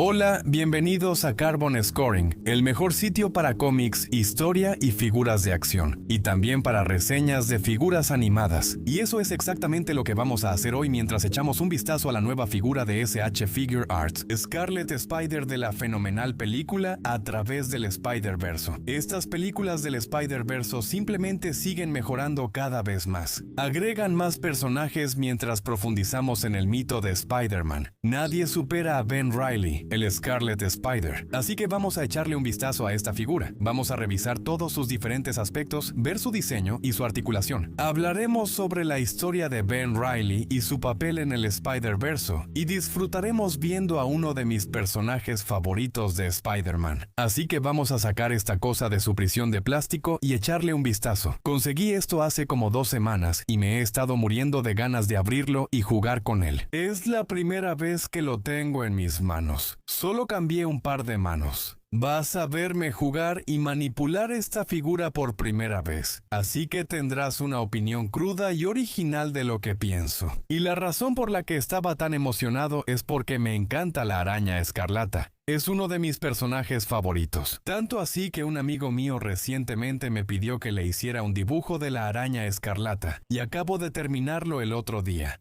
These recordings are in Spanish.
Hola, bienvenidos a Carbon Scoring, el mejor sitio para cómics, historia y figuras de acción, y también para reseñas de figuras animadas. Y eso es exactamente lo que vamos a hacer hoy mientras echamos un vistazo a la nueva figura de SH Figure Arts, Scarlet Spider de la fenomenal película A través del Spider-Verso. Estas películas del Spider-Verso simplemente siguen mejorando cada vez más. Agregan más personajes mientras profundizamos en el mito de Spider-Man. Nadie supera a Ben Reilly, el Scarlet Spider. Así que vamos a echarle un vistazo a esta figura. Vamos a revisar todos sus diferentes aspectos, ver su diseño y su articulación. Hablaremos sobre la historia de Ben Reilly y su papel en el Spider-Verso, y disfrutaremos viendo a uno de mis personajes favoritos de Spider-Man. Así que vamos a sacar esta cosa de su prisión de plástico y echarle un vistazo. Conseguí esto hace como 2 semanas y me he estado muriendo de ganas de abrirlo y jugar con él. Es la primera vez que lo tengo en mis manos. Solo cambié un par de manos. Vas a verme jugar y manipular esta figura por primera vez, así que tendrás una opinión cruda y original de lo que pienso. Y la razón por la que estaba tan emocionado es porque me encanta la Araña Escarlata. Es uno de mis personajes favoritos. Tanto así que un amigo mío recientemente me pidió que le hiciera un dibujo de la Araña Escarlata, y acabo de terminarlo el otro día.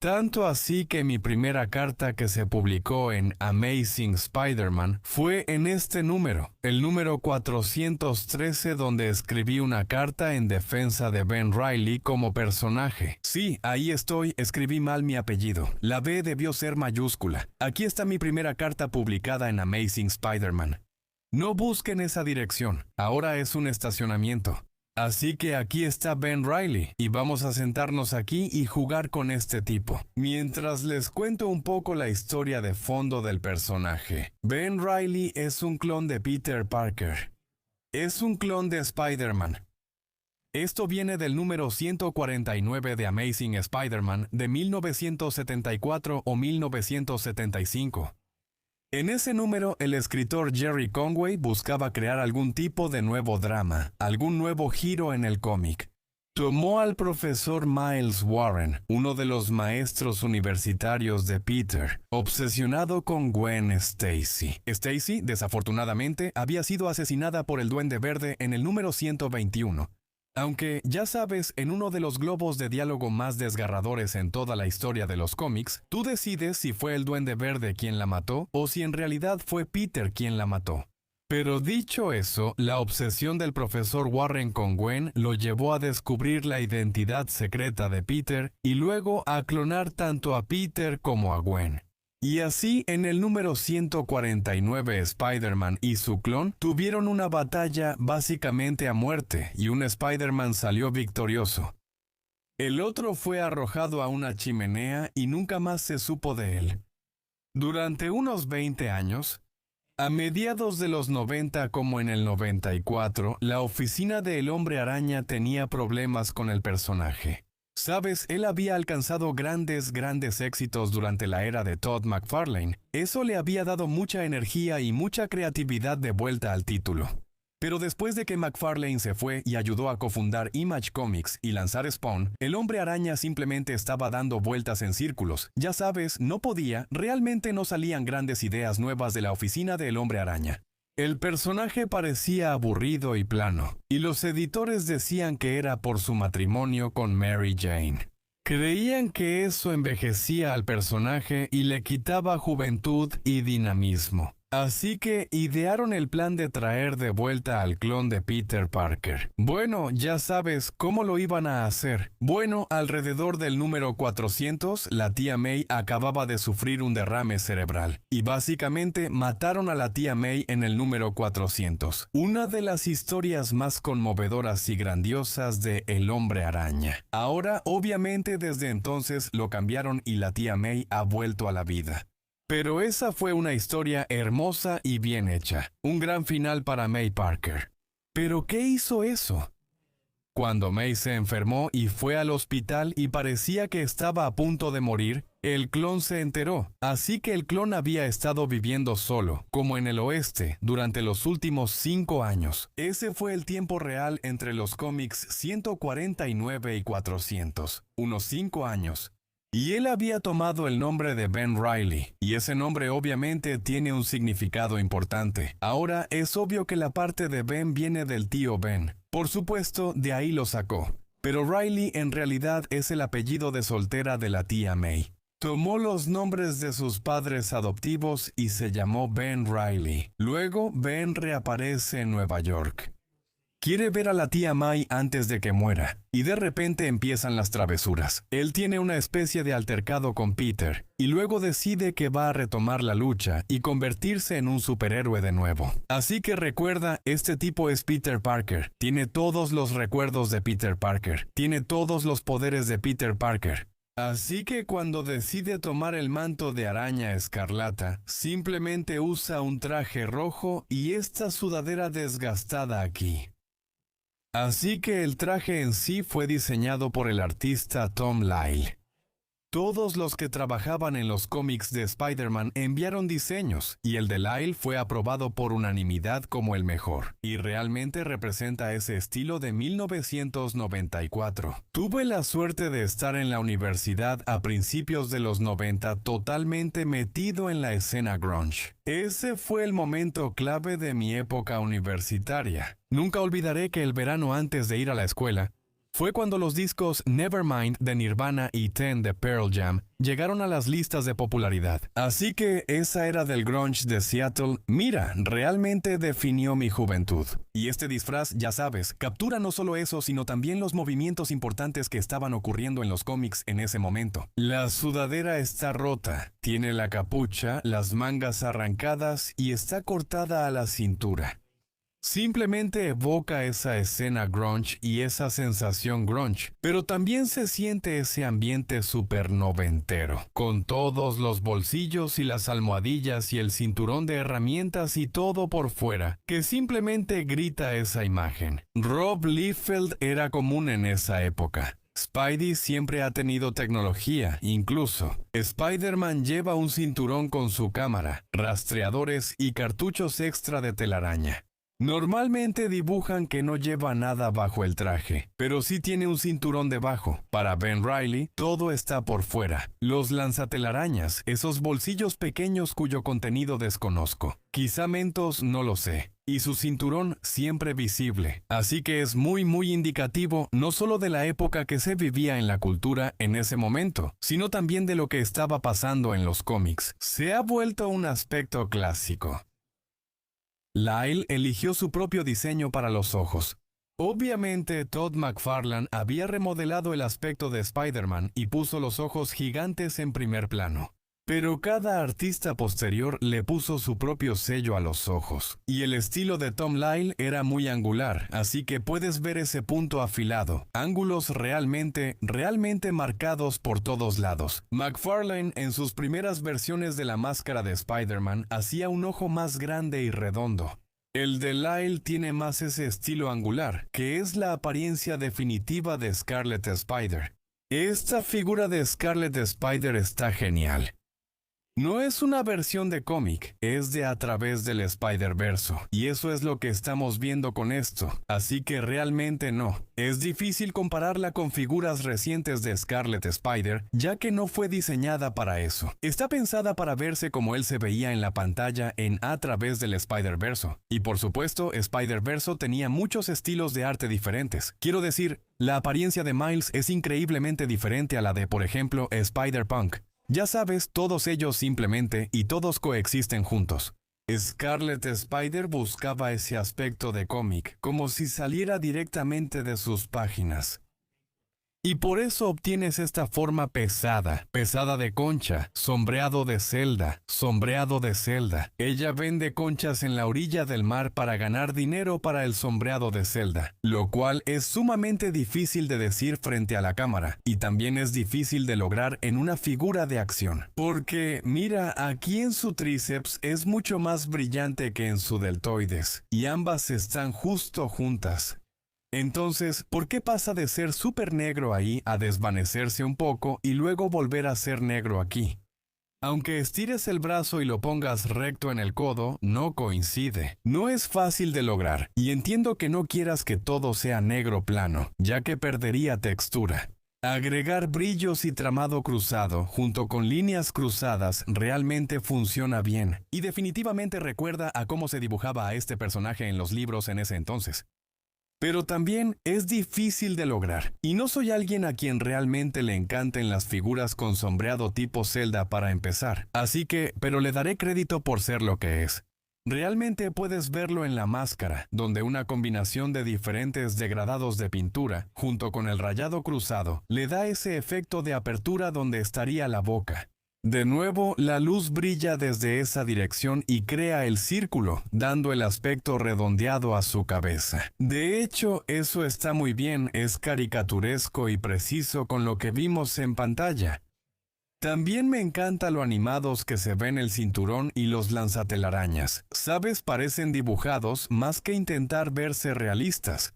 Tanto así que mi primera carta que se publicó en Amazing Spider-Man fue en este número, el número 413, donde escribí una carta en defensa de Ben Reilly como personaje. Sí, ahí estoy, escribí mal mi apellido. La B debió ser mayúscula. Aquí está mi primera carta publicada en Amazing Spider-Man. No busquen esa dirección, ahora es un estacionamiento. Así que aquí está Ben Reilly, y vamos a sentarnos aquí y jugar con este tipo, mientras les cuento un poco la historia de fondo del personaje. Ben Reilly es un clon de Peter Parker. Es un clon de Spider-Man. Esto viene del número 149 de Amazing Spider-Man de 1974 o 1975. En ese número, el escritor Jerry Conway buscaba crear algún tipo de nuevo drama, algún nuevo giro en el cómic. Tomó al profesor Miles Warren, uno de los maestros universitarios de Peter, obsesionado con Gwen Stacy. Stacy, desafortunadamente, había sido asesinada por el Duende Verde en el número 121. Aunque, ya sabes, en uno de los globos de diálogo más desgarradores en toda la historia de los cómics, tú decides si fue el Duende Verde quien la mató o si en realidad fue Peter quien la mató. Pero dicho eso, la obsesión del profesor Warren con Gwen lo llevó a descubrir la identidad secreta de Peter y luego a clonar tanto a Peter como a Gwen. Y así, en el número 149, Spider-Man y su clon tuvieron una batalla básicamente a muerte y un Spider-Man salió victorioso. El otro fue arrojado a una chimenea y nunca más se supo de él. Durante unos 20 años, a mediados de los 90 como en el 94, la oficina de El Hombre Araña tenía problemas con el personaje. Sabes, él había alcanzado grandes éxitos durante la era de Todd McFarlane. Eso le había dado mucha energía y mucha creatividad de vuelta al título. Pero después de que McFarlane se fue y ayudó a cofundar Image Comics y lanzar Spawn, el Hombre Araña simplemente estaba dando vueltas en círculos. Ya sabes, realmente no salían grandes ideas nuevas de la oficina de El Hombre Araña. El personaje parecía aburrido y plano, y los editores decían que era por su matrimonio con Mary Jane. Creían que eso envejecía al personaje y le quitaba juventud y dinamismo. Así que idearon el plan de traer de vuelta al clon de Peter Parker. Bueno, ya sabes cómo lo iban a hacer. Bueno, alrededor del número 400, la tía May acababa de sufrir un derrame cerebral. Y básicamente mataron a la tía May en el número 400. Una de las historias más conmovedoras y grandiosas de El Hombre Araña. Ahora, obviamente, desde entonces lo cambiaron y la tía May ha vuelto a la vida. Pero esa fue una historia hermosa y bien hecha. Un gran final para May Parker. ¿Pero qué hizo eso? Cuando May se enfermó y fue al hospital y parecía que estaba a punto de morir, el clon se enteró. Así que el clon había estado viviendo solo, como en el oeste, durante los últimos 5 años. Ese fue el tiempo real entre los cómics 149 y 400. Unos 5 años. Y él había tomado el nombre de Ben Reilly, y ese nombre obviamente tiene un significado importante. Ahora es obvio que la parte de Ben viene del tío Ben. Por supuesto, de ahí lo sacó. Pero Reilly en realidad es el apellido de soltera de la tía May. Tomó los nombres de sus padres adoptivos y se llamó Ben Reilly. Luego, Ben reaparece en Nueva York. Quiere ver a la tía May antes de que muera, y de repente empiezan las travesuras. Él tiene una especie de altercado con Peter, y luego decide que va a retomar la lucha y convertirse en un superhéroe de nuevo. Así que recuerda, este tipo es Peter Parker. Tiene todos los recuerdos de Peter Parker. Tiene todos los poderes de Peter Parker. Así que cuando decide tomar el manto de araña escarlata, simplemente usa un traje rojo y esta sudadera desgastada aquí. Así que el traje en sí fue diseñado por el artista Tom Lyle. Todos los que trabajaban en los cómics de Spider-Man enviaron diseños, y el de Lyle fue aprobado por unanimidad como el mejor, y realmente representa ese estilo de 1994. Tuve la suerte de estar en la universidad a principios de los 90 totalmente metido en la escena grunge. Ese fue el momento clave de mi época universitaria. Nunca olvidaré que el verano antes de ir a la escuela, fue cuando los discos Nevermind de Nirvana y Ten de Pearl Jam llegaron a las listas de popularidad. Así que esa era del grunge de Seattle, mira, realmente definió mi juventud. Y este disfraz, ya sabes, captura no solo eso, sino también los movimientos importantes que estaban ocurriendo en los cómics en ese momento. La sudadera está rota, tiene la capucha, las mangas arrancadas y está cortada a la cintura. Simplemente evoca esa escena grunge y esa sensación grunge, pero también se siente ese ambiente super noventero, con todos los bolsillos y las almohadillas y el cinturón de herramientas y todo por fuera, que simplemente grita esa imagen. Rob Liefeld era común en esa época. Spidey siempre ha tenido tecnología, incluso. Spider-Man lleva un cinturón con su cámara, rastreadores y cartuchos extra de telaraña. Normalmente dibujan que no lleva nada bajo el traje, pero sí tiene un cinturón debajo. Para Ben Reilly, todo está por fuera. Los lanzatelarañas, esos bolsillos pequeños cuyo contenido desconozco. Quizá mentos, no lo sé. Y su cinturón siempre visible. Así que es muy indicativo no solo de la época que se vivía en la cultura en ese momento, sino también de lo que estaba pasando en los cómics. Se ha vuelto un aspecto clásico. Lyle eligió su propio diseño para los ojos. Obviamente, Todd McFarlane había remodelado el aspecto de Spider-Man y puso los ojos gigantes en primer plano. Pero cada artista posterior le puso su propio sello a los ojos. Y el estilo de Tom Lyle era muy angular, así que puedes ver ese punto afilado. Ángulos realmente marcados por todos lados. McFarlane, en sus primeras versiones de la máscara de Spider-Man, hacía un ojo más grande y redondo. El de Lyle tiene más ese estilo angular, que es la apariencia definitiva de Scarlet Spider. Esta figura de Scarlet Spider está genial. No es una versión de cómic, es de a través del Spider-Verso, y eso es lo que estamos viendo con esto, así que realmente no. Es difícil compararla con figuras recientes de Scarlet Spider, ya que no fue diseñada para eso. Está pensada para verse como él se veía en la pantalla en A través del Spider-Verso. Y por supuesto, Spider-Verso tenía muchos estilos de arte diferentes. Quiero decir, la apariencia de Miles es increíblemente diferente a la de, por ejemplo, Spider-Punk. Ya sabes, todos ellos simplemente y todos coexisten juntos. Scarlet Spider buscaba ese aspecto de cómic, como si saliera directamente de sus páginas. Y por eso obtienes esta forma pesada de concha, sombreado de celda. Ella vende conchas en la orilla del mar para ganar dinero para el sombreado de celda, lo cual es sumamente difícil de decir frente a la cámara, y también es difícil de lograr en una figura de acción. Porque, mira, aquí en su tríceps es mucho más brillante que en su deltoides, y ambas están justo juntas. Entonces, ¿por qué pasa de ser súper negro ahí a desvanecerse un poco y luego volver a ser negro aquí? Aunque estires el brazo y lo pongas recto en el codo, no coincide. No es fácil de lograr, y entiendo que no quieras que todo sea negro plano, ya que perdería textura. Agregar brillos y tramado cruzado junto con líneas cruzadas realmente funciona bien y definitivamente recuerda a cómo se dibujaba a este personaje en los libros en ese entonces. Pero también es difícil de lograr, y no soy alguien a quien realmente le encanten las figuras con sombreado tipo Zelda para empezar, pero le daré crédito por ser lo que es. Realmente puedes verlo en la máscara, donde una combinación de diferentes degradados de pintura, junto con el rayado cruzado, le da ese efecto de apertura donde estaría la boca. De nuevo, la luz brilla desde esa dirección y crea el círculo, dando el aspecto redondeado a su cabeza. De hecho, eso está muy bien, es caricaturesco y preciso con lo que vimos en pantalla. También me encanta lo animados que se ven el cinturón y los lanzatelarañas. ¿Sabes? Parecen dibujados más que intentar verse realistas.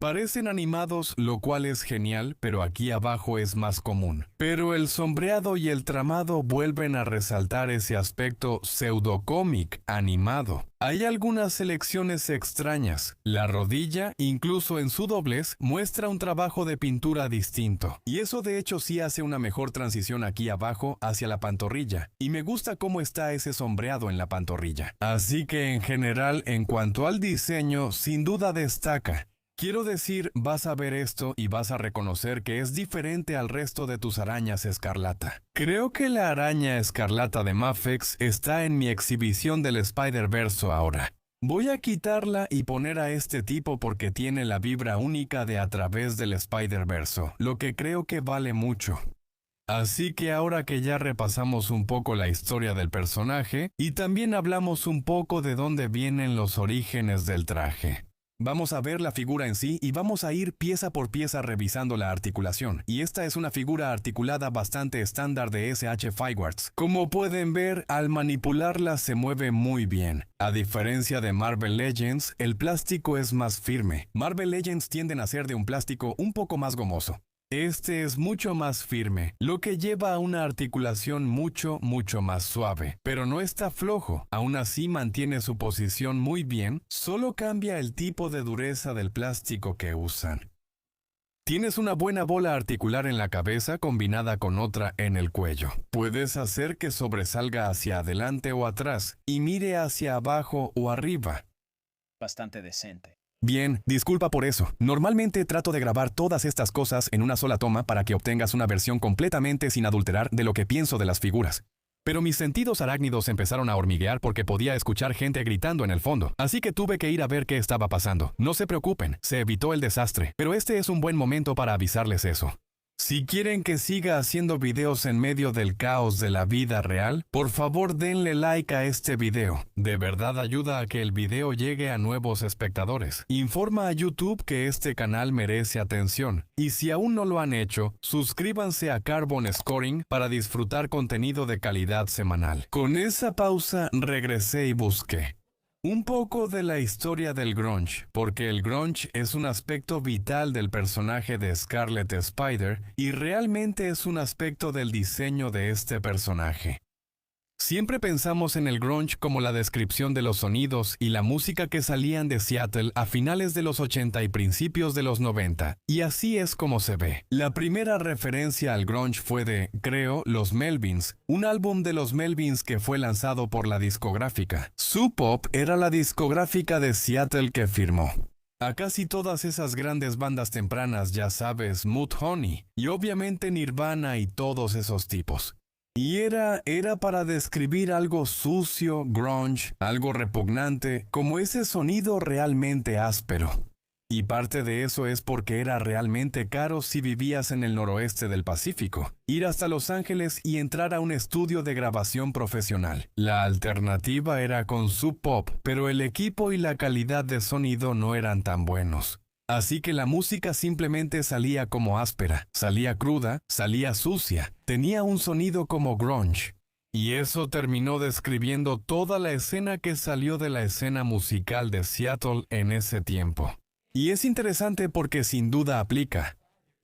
Parecen animados, lo cual es genial, pero aquí abajo es más común. Pero el sombreado y el tramado vuelven a resaltar ese aspecto pseudocómic animado. Hay algunas selecciones extrañas. La rodilla, incluso en su doblez, muestra un trabajo de pintura distinto. Y eso de hecho sí hace una mejor transición aquí abajo hacia la pantorrilla. Y me gusta cómo está ese sombreado en la pantorrilla. Así que en general, en cuanto al diseño, sin duda destaca. Quiero decir, vas a ver esto y vas a reconocer que es diferente al resto de tus arañas escarlata. Creo que la araña escarlata de Mafex está en mi exhibición del Spider-Verse ahora. Voy a quitarla y poner a este tipo porque tiene la vibra única de a través del Spider-Verse, lo que creo que vale mucho. Así que ahora que ya repasamos un poco la historia del personaje y también hablamos un poco de dónde vienen los orígenes del traje. Vamos a ver la figura en sí y vamos a ir pieza por pieza revisando la articulación. Y esta es una figura articulada bastante estándar de SH Figuarts. Como pueden ver, al manipularla se mueve muy bien. A diferencia de Marvel Legends, el plástico es más firme. Marvel Legends tienden a ser de un plástico un poco más gomoso. Este es mucho más firme, lo que lleva a una articulación mucho más suave. Pero no está flojo, aún así mantiene su posición muy bien, solo cambia el tipo de dureza del plástico que usan. Tienes una buena bola articular en la cabeza combinada con otra en el cuello. Puedes hacer que sobresalga hacia adelante o atrás y mire hacia abajo o arriba. Bastante decente. Bien, disculpa por eso. Normalmente trato de grabar todas estas cosas en una sola toma para que obtengas una versión completamente sin adulterar de lo que pienso de las figuras. Pero mis sentidos arácnidos empezaron a hormiguear porque podía escuchar gente gritando en el fondo, así que tuve que ir a ver qué estaba pasando. No se preocupen, se evitó el desastre, pero este es un buen momento para avisarles eso. Si quieren que siga haciendo videos en medio del caos de la vida real, por favor denle like a este video. De verdad ayuda a que el video llegue a nuevos espectadores. Informa a YouTube que este canal merece atención. Y si aún no lo han hecho, suscríbanse a Carbon Scoring para disfrutar contenido de calidad semanal. Con esa pausa regresé y busqué un poco de la historia del grunge, porque el grunge es un aspecto vital del personaje de Scarlet Spider y realmente es un aspecto del diseño de este personaje. Siempre pensamos en el grunge como la descripción de los sonidos y la música que salían de Seattle a finales de los 80 y principios de los 90, y así es como se ve. La primera referencia al grunge fue de, creo, Los Melvins, un álbum de los Melvins que fue lanzado por la discográfica. Sub Pop era la discográfica de Seattle que firmó a casi todas esas grandes bandas tempranas, ya sabes, Mudhoney, y obviamente Nirvana y todos esos tipos. Y era para describir algo sucio, grunge, algo repugnante, como ese sonido realmente áspero. Y parte de eso es porque era realmente caro si vivías en el noroeste del Pacífico, ir hasta Los Ángeles y entrar a un estudio de grabación profesional. La alternativa era con Sub Pop, pero el equipo y la calidad de sonido no eran tan buenos. Así que la música simplemente salía como áspera, salía cruda, salía sucia, tenía un sonido como grunge. Y eso terminó describiendo toda la escena que salió de la escena musical de Seattle en ese tiempo. Y es interesante porque sin duda aplica.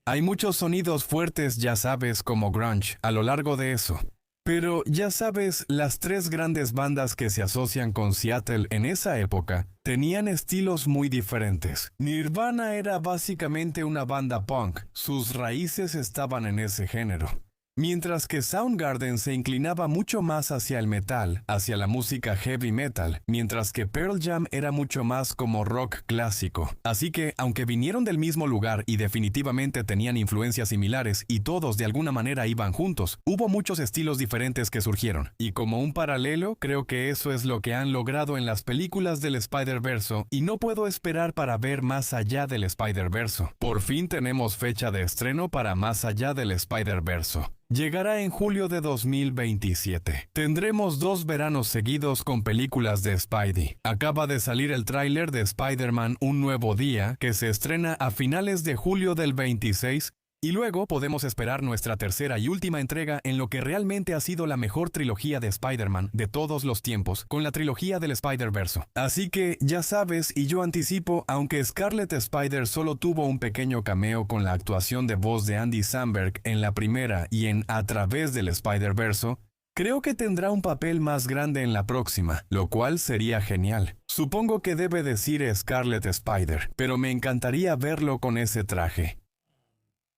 Hay muchos sonidos fuertes, ya sabes, como grunge, a lo largo de eso. Pero ya sabes, las tres grandes bandas que se asocian con Seattle en esa época tenían estilos muy diferentes. Nirvana era básicamente una banda punk, sus raíces estaban en ese género. Mientras que Soundgarden se inclinaba mucho más hacia el metal, hacia la música heavy metal, mientras que Pearl Jam era mucho más como rock clásico. Así que, aunque vinieron del mismo lugar y definitivamente tenían influencias similares y todos de alguna manera iban juntos, hubo muchos estilos diferentes que surgieron. Y como un paralelo, creo que eso es lo que han logrado en las películas del Spider-Verse y no puedo esperar para ver Más allá del Spider-Verse. Por fin tenemos fecha de estreno para Más allá del Spider-Verse. Llegará en julio de 2027. Tendremos 2 veranos seguidos con películas de Spidey. Acaba de salir el tráiler de Spider-Man Un Nuevo Día, que se estrena a finales de julio del 26, y luego podemos esperar nuestra tercera y última entrega en lo que realmente ha sido la mejor trilogía de Spider-Man de todos los tiempos, con la trilogía del Spider-Verse. Así que, ya sabes, y yo anticipo, aunque Scarlet Spider solo tuvo un pequeño cameo con la actuación de voz de Andy Samberg en la primera y en A través del Spider-Verse, creo que tendrá un papel más grande en la próxima, lo cual sería genial. Supongo que debe decir Scarlet Spider, pero me encantaría verlo con ese traje.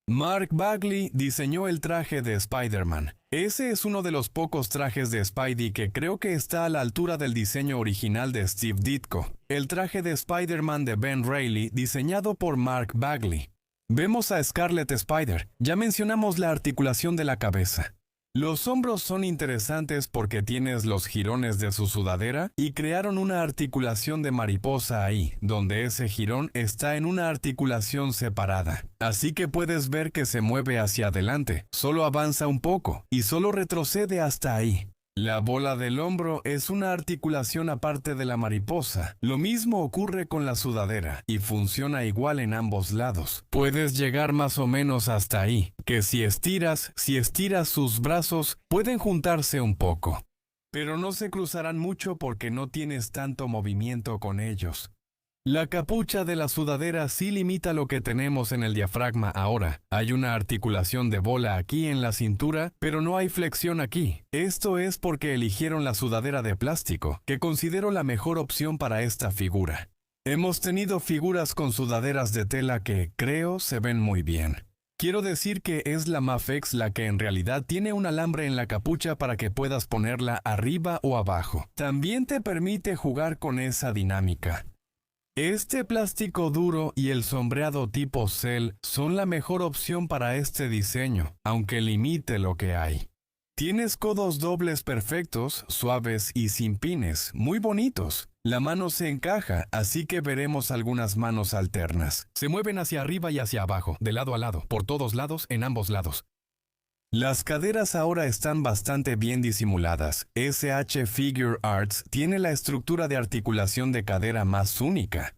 Mark Bagley diseñó el traje de Spider-Man. Ese es uno de los pocos trajes de Spidey que creo que está a la altura del diseño original de Steve Ditko. El traje de Spider-Man de Ben Reilly, diseñado por Mark Bagley. Vemos a Scarlet Spider. Ya mencionamos la articulación de la cabeza. Los hombros son interesantes porque tienes los jirones de su sudadera y crearon una articulación de mariposa ahí, donde ese jirón está en una articulación separada. Así que puedes ver que se mueve hacia adelante, solo avanza un poco y solo retrocede hasta ahí. La bola del hombro es una articulación aparte de la mariposa. Lo mismo ocurre con la sudadera y funciona igual en ambos lados. Puedes llegar más o menos hasta ahí, que si estiras sus brazos, pueden juntarse un poco. Pero no se cruzarán mucho porque no tienes tanto movimiento con ellos. La capucha de la sudadera sí limita lo que tenemos en el diafragma ahora. Hay una articulación de bola aquí en la cintura, pero no hay flexión aquí. Esto es porque eligieron la sudadera de plástico, que considero la mejor opción para esta figura. Hemos tenido figuras con sudaderas de tela que, creo, se ven muy bien. Quiero decir que es la Mafex la que en realidad tiene un alambre en la capucha para que puedas ponerla arriba o abajo. También te permite jugar con esa dinámica. Este plástico duro y el sombreado tipo Cell son la mejor opción para este diseño, aunque limite lo que hay. Tienes codos dobles perfectos, suaves y sin pines, muy bonitos. La mano se encaja, así que veremos algunas manos alternas. Se mueven hacia arriba y hacia abajo, de lado a lado, por todos lados, en ambos lados. Las caderas ahora están bastante bien disimuladas. SH Figure Arts tiene la estructura de articulación de cadera más única.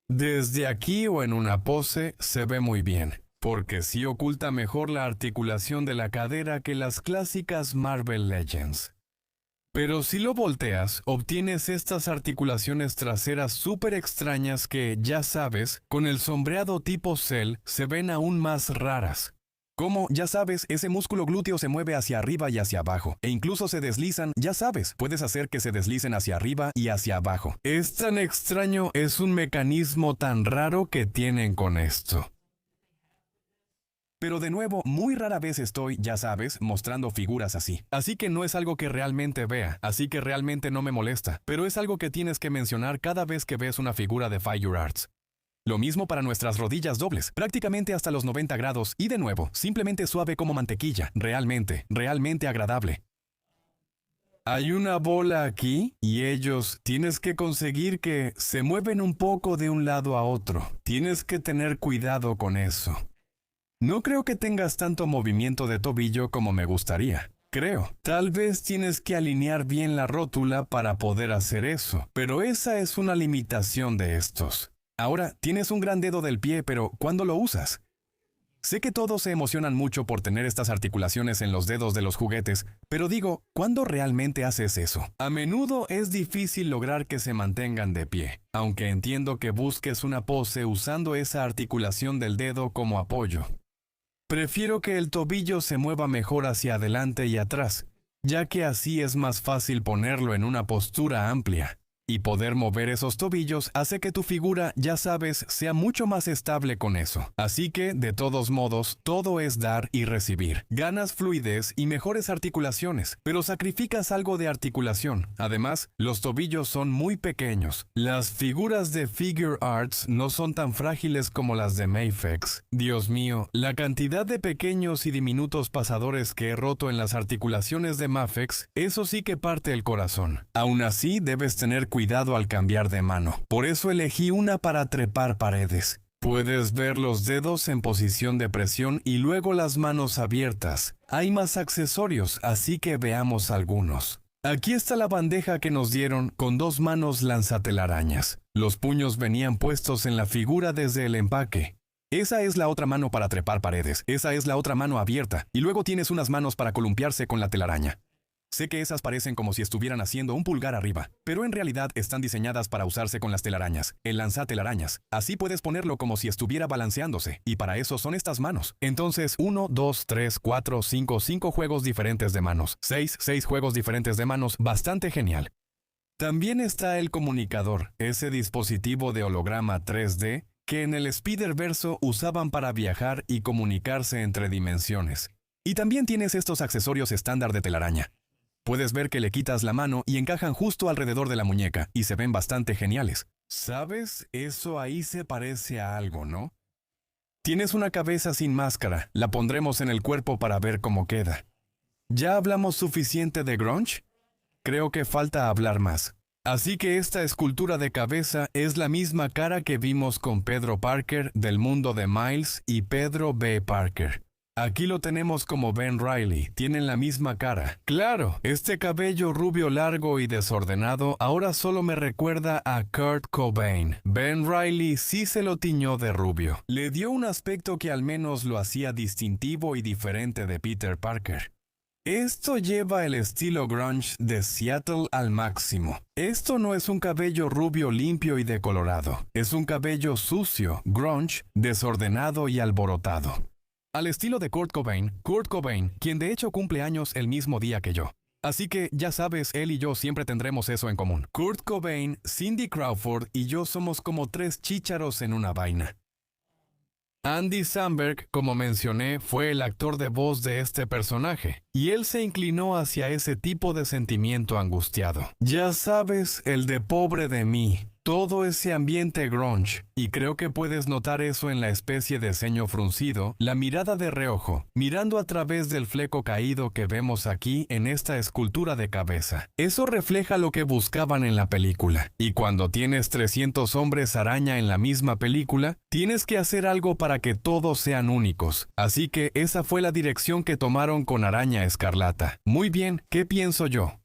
Desde aquí o en una pose se ve muy bien, porque sí oculta mejor la articulación de la cadera que las clásicas Marvel Legends. Pero si lo volteas, obtienes estas articulaciones traseras súper extrañas que, ya sabes, con el sombreado tipo Cell se ven aún más raras. Como, ya sabes, ese músculo glúteo se mueve hacia arriba y hacia abajo, e incluso se deslizan, ya sabes, puedes hacer que se deslicen hacia arriba y hacia abajo. Es tan extraño, es un mecanismo tan raro que tienen con esto. Pero de nuevo, muy rara vez estoy, ya sabes, mostrando figuras así. Así que no es algo que realmente vea, así que realmente no me molesta, pero es algo que tienes que mencionar cada vez que ves una figura de Figure Arts. Lo mismo para nuestras rodillas dobles, prácticamente hasta los 90 grados y de nuevo, simplemente suave como mantequilla, realmente agradable. Hay una bola aquí y ellos tienes que conseguir que se mueven un poco de un lado a otro. Tienes que tener cuidado con eso. No creo que tengas tanto movimiento de tobillo como me gustaría. Creo. Tal vez tienes que alinear bien la rótula para poder hacer eso, pero esa es una limitación de estos. Ahora, tienes un gran dedo del pie, pero ¿cuándo lo usas? Sé que todos se emocionan mucho por tener estas articulaciones en los dedos de los juguetes, pero digo, ¿cuándo realmente haces eso? A menudo es difícil lograr que se mantengan de pie, aunque entiendo que busques una pose usando esa articulación del dedo como apoyo. Prefiero que el tobillo se mueva mejor hacia adelante y atrás. ya que así es más fácil ponerlo en una postura amplia. Y poder mover esos tobillos hace que tu figura, ya sabes, sea mucho más estable con eso. Así que, de todos modos, todo es dar y recibir. Ganas fluidez y mejores articulaciones, pero sacrificas algo de articulación. Además, los tobillos son muy pequeños. Las figuras de Figure Arts no son tan frágiles como las de Mafex. Dios mío, la cantidad de pequeños y diminutos pasadores que he roto en las articulaciones de Mafex, eso sí que parte el corazón. Aún así, debes tener cuidado al cambiar de mano. Por eso elegí una para trepar paredes. Puedes ver los dedos en posición de presión y luego las manos abiertas. Hay más accesorios, así que veamos algunos. Aquí está la bandeja que nos dieron con 2 manos lanzatelarañas. Los puños venían puestos en la figura desde el empaque. Esa es la otra mano para trepar paredes. Esa es la otra mano abierta. Y luego tienes unas manos para columpiarse con la telaraña. Sé que esas parecen como si estuvieran haciendo un pulgar arriba, pero en realidad están diseñadas para usarse con las telarañas, el lanzatelarañas. Así puedes ponerlo como si estuviera balanceándose, y para eso son estas manos. Entonces, 1, 2, 3, 4, 5 juegos diferentes de manos. 6 juegos diferentes de manos, bastante genial. También está el comunicador, ese dispositivo de holograma 3D que en el Spider-Verso usaban para viajar y comunicarse entre dimensiones. Y también tienes estos accesorios estándar de telaraña. Puedes ver que le quitas la mano y encajan justo alrededor de la muñeca, y se ven bastante geniales. ¿Sabes? Eso ahí se parece a algo, ¿no? Tienes una cabeza sin máscara, la pondremos en el cuerpo para ver cómo queda. ¿Ya hablamos suficiente de grunge? Creo que falta hablar más. Así que esta escultura de cabeza es la misma cara que vimos con Pedro Parker del mundo de Miles y Pedro B. Parker. Aquí lo tenemos como Ben Reilly, tienen la misma cara. Claro, este cabello rubio largo y desordenado ahora solo me recuerda a Kurt Cobain. Ben Reilly sí se lo tiñó de rubio. Le dio un aspecto que al menos lo hacía distintivo y diferente de Peter Parker. Esto lleva el estilo grunge de Seattle al máximo. Esto no es un cabello rubio limpio y decolorado. Es un cabello sucio, grunge, desordenado y alborotado. Al estilo de Kurt Cobain, quien de hecho cumple años el mismo día que yo. Así que, ya sabes, él y yo siempre tendremos eso en común. Kurt Cobain, Cindy Crawford y yo somos como 3 chícharos en una vaina. Andy Samberg, como mencioné, fue el actor de voz de este personaje, y él se inclinó hacia ese tipo de sentimiento angustiado. Ya sabes, el de pobre de mí. Todo ese ambiente grunge, y creo que puedes notar eso en la especie de ceño fruncido, la mirada de reojo, mirando a través del fleco caído que vemos aquí en esta escultura de cabeza. Eso refleja lo que buscaban en la película, y cuando tienes 300 hombres araña en la misma película, tienes que hacer algo para que todos sean únicos. Así que esa fue la dirección que tomaron con Araña Escarlata. Muy bien, ¿qué pienso yo?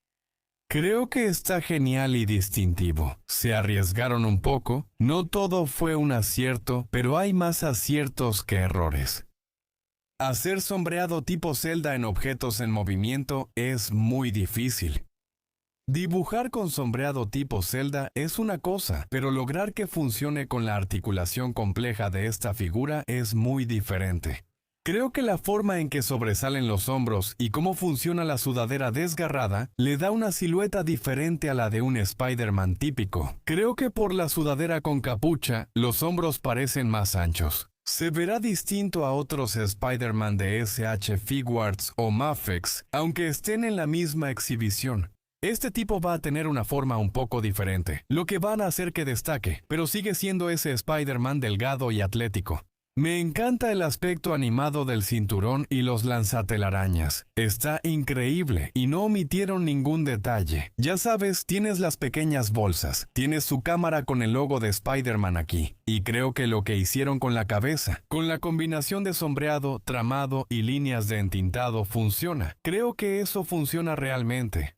Creo que está genial y distintivo. Se arriesgaron un poco. No todo fue un acierto, pero hay más aciertos que errores. Hacer sombreado tipo Zelda en objetos en movimiento es muy difícil. Dibujar con sombreado tipo Zelda es una cosa, pero lograr que funcione con la articulación compleja de esta figura es muy diferente. Creo que la forma en que sobresalen los hombros y cómo funciona la sudadera desgarrada le da una silueta diferente a la de un Spider-Man típico. Creo que por la sudadera con capucha, los hombros parecen más anchos. Se verá distinto a otros Spider-Man de SH Figuarts o Mafex, aunque estén en la misma exhibición. Este tipo va a tener una forma un poco diferente, lo que van a hacer que destaque, pero sigue siendo ese Spider-Man delgado y atlético. Me encanta el aspecto animado del cinturón y los lanzatelarañas. Está increíble y no omitieron ningún detalle. Ya sabes, tienes las pequeñas bolsas, tienes su cámara con el logo de Spider-Man aquí. Y creo que lo que hicieron con la cabeza, con la combinación de sombreado, tramado y líneas de entintado funciona. Creo que eso funciona realmente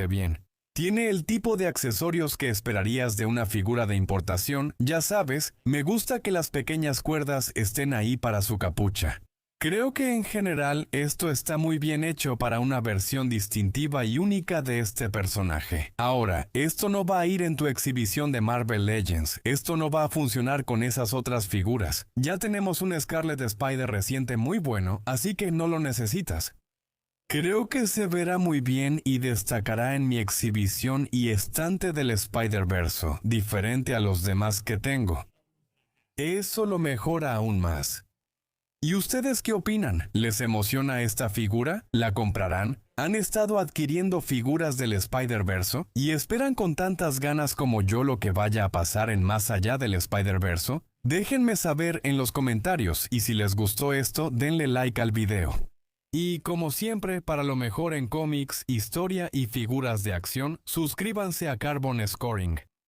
bien. Tiene el tipo de accesorios que esperarías de una figura de importación. Ya sabes, me gusta que las pequeñas cuerdas estén ahí para su capucha. Creo que en general esto está muy bien hecho para una versión distintiva y única de este personaje. Ahora, esto no va a ir en tu exhibición de Marvel Legends. Esto no va a funcionar con esas otras figuras. Ya tenemos un Scarlet Spider reciente muy bueno, así que no lo necesitas. Creo que se verá muy bien y destacará en mi exhibición y estante del Spider-Verse, diferente a los demás que tengo. Eso lo mejora aún más. ¿Y ustedes qué opinan? ¿Les emociona esta figura? ¿La comprarán? ¿Han estado adquiriendo figuras del Spider-Verse? ¿Y esperan con tantas ganas como yo lo que vaya a pasar en Más Allá del Spider-Verse? Déjenme saber en los comentarios y si les gustó esto, denle like al video. Y como siempre, para lo mejor en cómics, historia y figuras de acción, suscríbanse a Carbon Scoring.